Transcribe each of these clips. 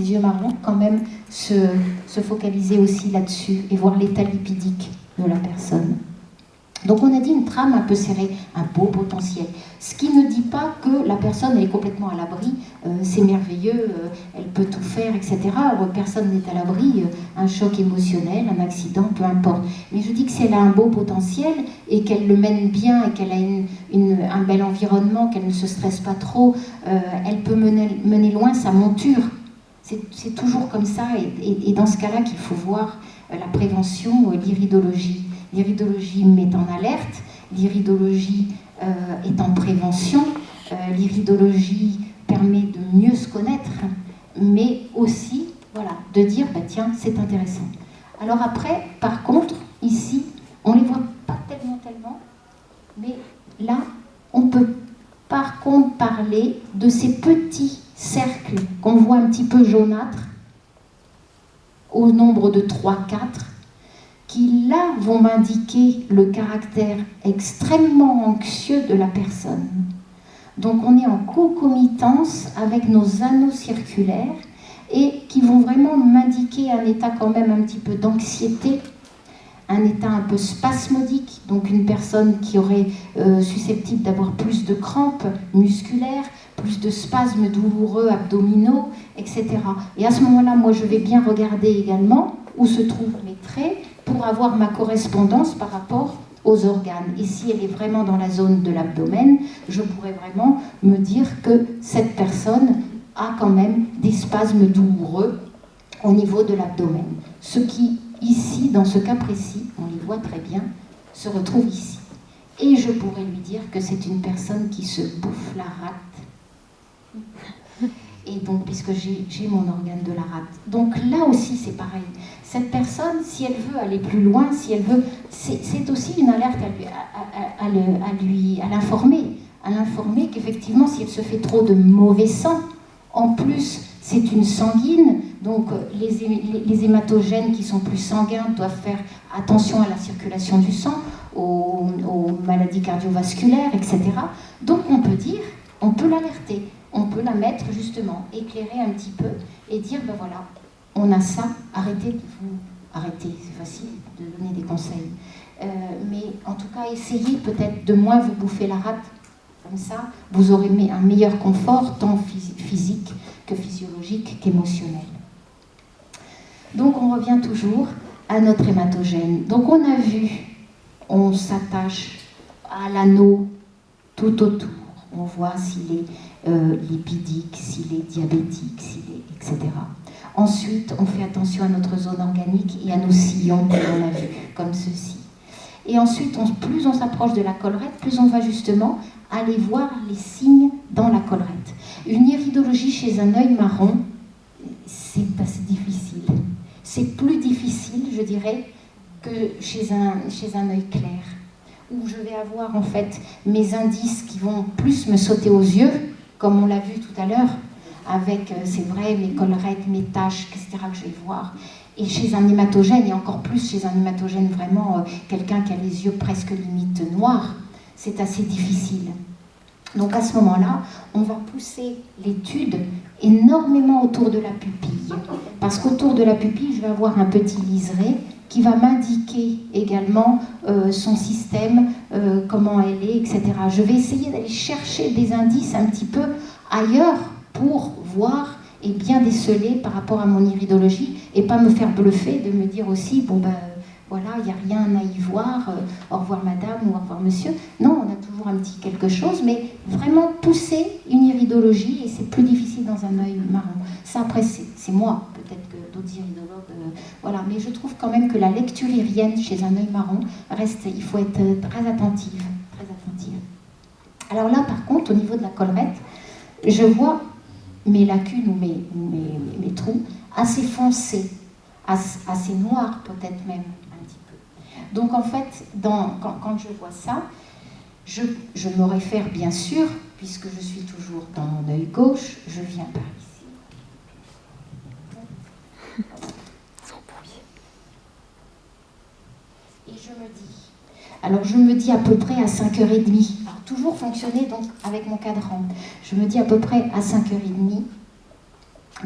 les yeux marrons, quand même se focaliser aussi là-dessus et voir l'état lipidique de la personne. Donc on a dit une trame un peu serrée, un beau potentiel. Ce qui ne dit pas que la personne elle est complètement à l'abri, c'est merveilleux, elle peut tout faire, etc. Personne n'est à l'abri, un choc émotionnel, un accident, peu importe. Mais je dis que si elle a un beau potentiel et qu'elle le mène bien et qu'elle a un bel environnement, qu'elle ne se stresse pas trop, elle peut mener loin sa monture. C'est toujours comme ça et dans ce cas-là qu'il faut voir la prévention, l'iridologie. L'iridologie met en alerte, l'iridologie est en prévention, l'iridologie permet de mieux se connaître, mais aussi voilà, de dire bah, tiens, c'est intéressant. Alors après, par contre, ici, on ne les voit pas tellement, mais là, on peut par contre parler de ces petits cercles qu'on voit un petit peu jaunâtres, au nombre de 3-4, qui là vont m'indiquer le caractère extrêmement anxieux de la personne. Donc on est en concomitance avec nos anneaux circulaires et qui vont vraiment m'indiquer un état quand même un petit peu d'anxiété, un état un peu spasmodique, donc une personne qui aurait susceptible d'avoir plus de crampes musculaires, plus de spasmes douloureux abdominaux, etc. Et à ce moment-là, moi je vais bien regarder également où se trouvent mes traits, pour avoir ma correspondance par rapport aux organes. Et si elle est vraiment dans la zone de l'abdomen, je pourrais vraiment me dire que cette personne a quand même des spasmes douloureux au niveau de l'abdomen. Ce qui, ici, dans ce cas précis, on les voit très bien, se retrouve ici. Et je pourrais lui dire que c'est une personne qui se bouffe la rate. Et donc, puisque j'ai mon organe de la rate. Donc là aussi, c'est pareil. Cette personne, si elle veut aller plus loin, si elle veut, c'est aussi une alerte à l'informer qu'effectivement, si elle se fait trop de mauvais sang, en plus, c'est une sanguine, donc les hématogènes qui sont plus sanguins doivent faire attention à la circulation du sang, aux maladies cardiovasculaires, etc. Donc on peut dire, on peut l'alerter. On peut la mettre justement, éclairer un petit peu et dire, ben voilà, on a ça, arrêtez, c'est facile de donner des conseils. Mais en tout cas, essayez peut-être de moins vous bouffer la rate, comme ça, vous aurez un meilleur confort, tant physique que physiologique qu'émotionnel. Donc on revient toujours à notre hématogène. Donc on a vu, on s'attache à l'anneau tout autour, on voit s'il est lipidique, s'il est diabétique, etc. Ensuite, on fait attention à notre zone organique et à nos sillons que l'on a vus, comme ceci. Et ensuite, plus on s'approche de la collerette, plus on va justement aller voir les signes dans la collerette. Une iridologie chez un œil marron, c'est assez difficile. C'est plus difficile, je dirais, que chez un œil clair, où je vais avoir en fait mes indices qui vont plus me sauter aux yeux, comme on l'a vu tout à l'heure, avec, c'est vrai, mes collerettes, mes taches, etc., que je vais voir. Et chez un hématogène, et encore plus chez un hématogène vraiment, quelqu'un qui a les yeux presque limite noirs, c'est assez difficile. Donc à ce moment-là, on va pousser l'étude énormément autour de la pupille. Parce qu'autour de la pupille, je vais avoir un petit liseré qui va m'indiquer également son système, comment elle est, etc. Je vais essayer d'aller chercher des indices un petit peu ailleurs pour voir et bien déceler par rapport à mon iridologie et pas me faire bluffer de me dire aussi, bon ben voilà, il n'y a rien à y voir, au revoir madame ou au revoir monsieur. Non, on a toujours un petit quelque chose, mais vraiment pousser une iridologie, et c'est plus difficile dans un œil marron. Ça après, c'est moi, peut-être que d'autres iridologues, voilà, mais je trouve quand même que la lecture irienne chez un œil marron reste, il faut être très attentive, très attentive. Alors là, par contre, au niveau de la collerette, je vois mes lacunes ou mes trous assez foncés, assez noirs peut-être même. Donc en fait, quand je vois ça, je me réfère bien sûr, puisque je suis toujours dans mon œil gauche, je viens par ici. Et je me dis à peu près à 5h30, alors toujours fonctionner donc avec mon cadran, je me dis à peu près à 5h30,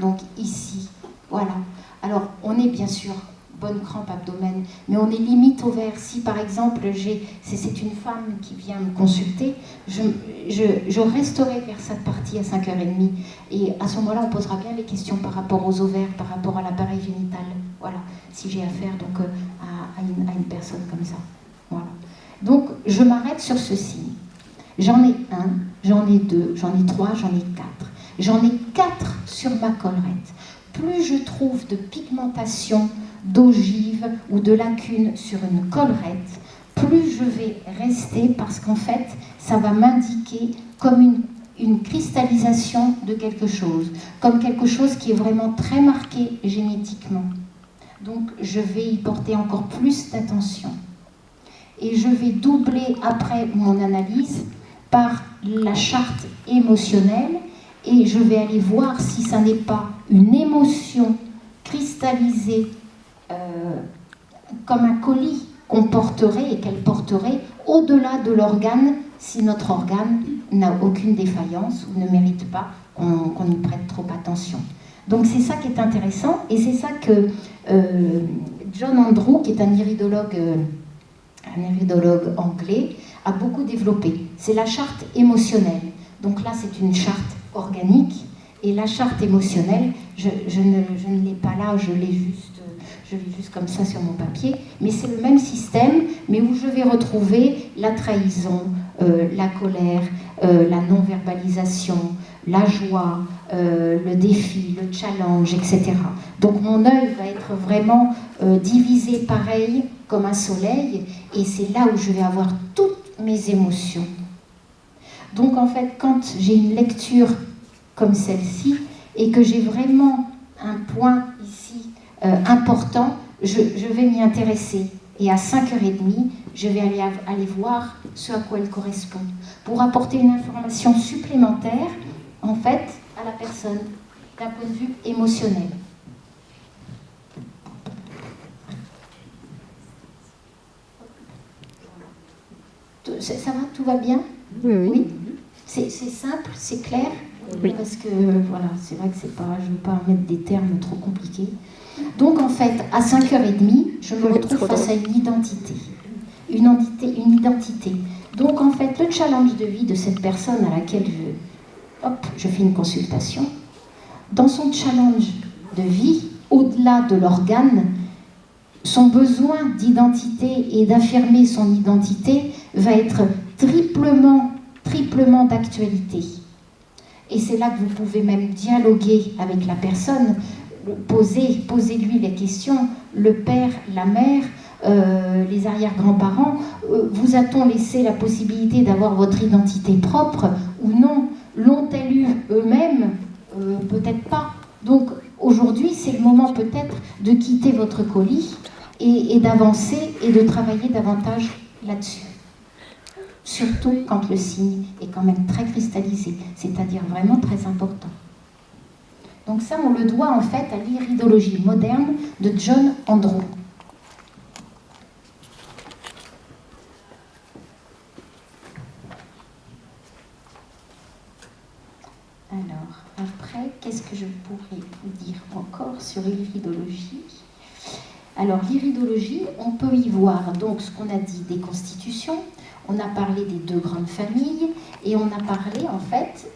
Donc ici, voilà. Alors, on est bien sûr bonne crampe abdomen, mais on est limite ovaire. Si par exemple, c'est une femme qui vient me consulter, je resterai vers cette partie à 5h30. Et à ce moment-là, on posera bien les questions par rapport aux ovaires, par rapport à l'appareil génital. Voilà, si j'ai affaire donc, à une personne comme ça. Voilà. Donc, je m'arrête sur ce signe. J'en ai 1, j'en ai 2, j'en ai 3, j'en ai 4. J'en ai 4 sur ma collerette. Plus je trouve de pigmentation, d'ogives ou de lacunes sur une collerette, plus je vais rester parce qu'en fait, ça va m'indiquer comme une cristallisation de quelque chose, comme quelque chose qui est vraiment très marqué génétiquement. Donc, je vais y porter encore plus d'attention. Et je vais doubler après mon analyse par la charte émotionnelle et je vais aller voir si ça n'est pas une émotion cristallisée comme un colis qu'on porterait et qu'elle porterait au-delà de l'organe si notre organe n'a aucune défaillance ou ne mérite pas qu'on y prête trop attention. Donc c'est ça qui est intéressant et c'est ça que John Andrew, qui est un iridologue anglais, a beaucoup développé. C'est la charte émotionnelle. Donc là, c'est une charte organique et la charte émotionnelle, je ne l'ai pas là, je l'ai juste comme ça sur mon papier, mais c'est le même système, mais où je vais retrouver la trahison, la colère, la non-verbalisation, la joie, le défi, le challenge, etc. Donc mon œil va être vraiment divisé pareil comme un soleil, et c'est là où je vais avoir toutes mes émotions. Donc en fait, quand j'ai une lecture comme celle-ci, et que j'ai vraiment un point ici important, je vais m'y intéresser. Et à 5h30, je vais aller voir ce à quoi elle correspond, pour apporter une information supplémentaire, en fait, à la personne, d'un point de vue émotionnel. Ça va, tout va bien? Oui. C'est simple, c'est clair? Oui. Parce que, voilà, c'est vrai que c'est pas, je ne veux pas mettre des termes trop compliqués. Donc, en fait, à 5h30, je me retrouve face à une identité. Une identité. Donc, en fait, le challenge de vie de cette personne à laquelle je fais une consultation, dans son challenge de vie, au-delà de l'organe, son besoin d'identité et d'affirmer son identité va être triplement d'actualité. Et c'est là que vous pouvez même dialoguer avec la personne, posez-lui les questions, le père, la mère, les arrière-grands-parents, vous a-t-on laissé la possibilité d'avoir votre identité propre ou non? L'ont-elles eu eux-mêmes? Peut-être pas. Donc aujourd'hui, c'est le moment peut-être de quitter votre colis et d'avancer et de travailler davantage là-dessus. Surtout quand le signe est quand même très cristallisé, c'est-à-dire vraiment très important. Donc ça, on le doit en fait à l'iridologie moderne de John Andrew. Alors, après, qu'est-ce que je pourrais vous dire encore sur l'iridologie? Alors, l'iridologie, on peut y voir donc ce qu'on a dit des constitutions, on a parlé des deux grandes familles, et on a parlé en fait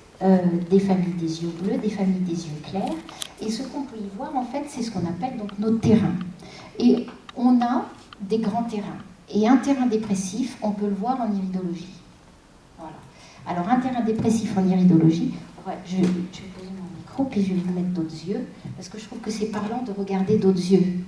des familles des yeux bleus, des familles des yeux clairs, et ce qu'on peut y voir en fait, c'est ce qu'on appelle donc nos terrains. Et on a des grands terrains, et un terrain dépressif, on peut le voir en iridologie. Voilà. Alors, un terrain dépressif en iridologie, ouais, je vais poser mon micro, puis je vais vous mettre d'autres yeux, parce que je trouve que c'est parlant de regarder d'autres yeux.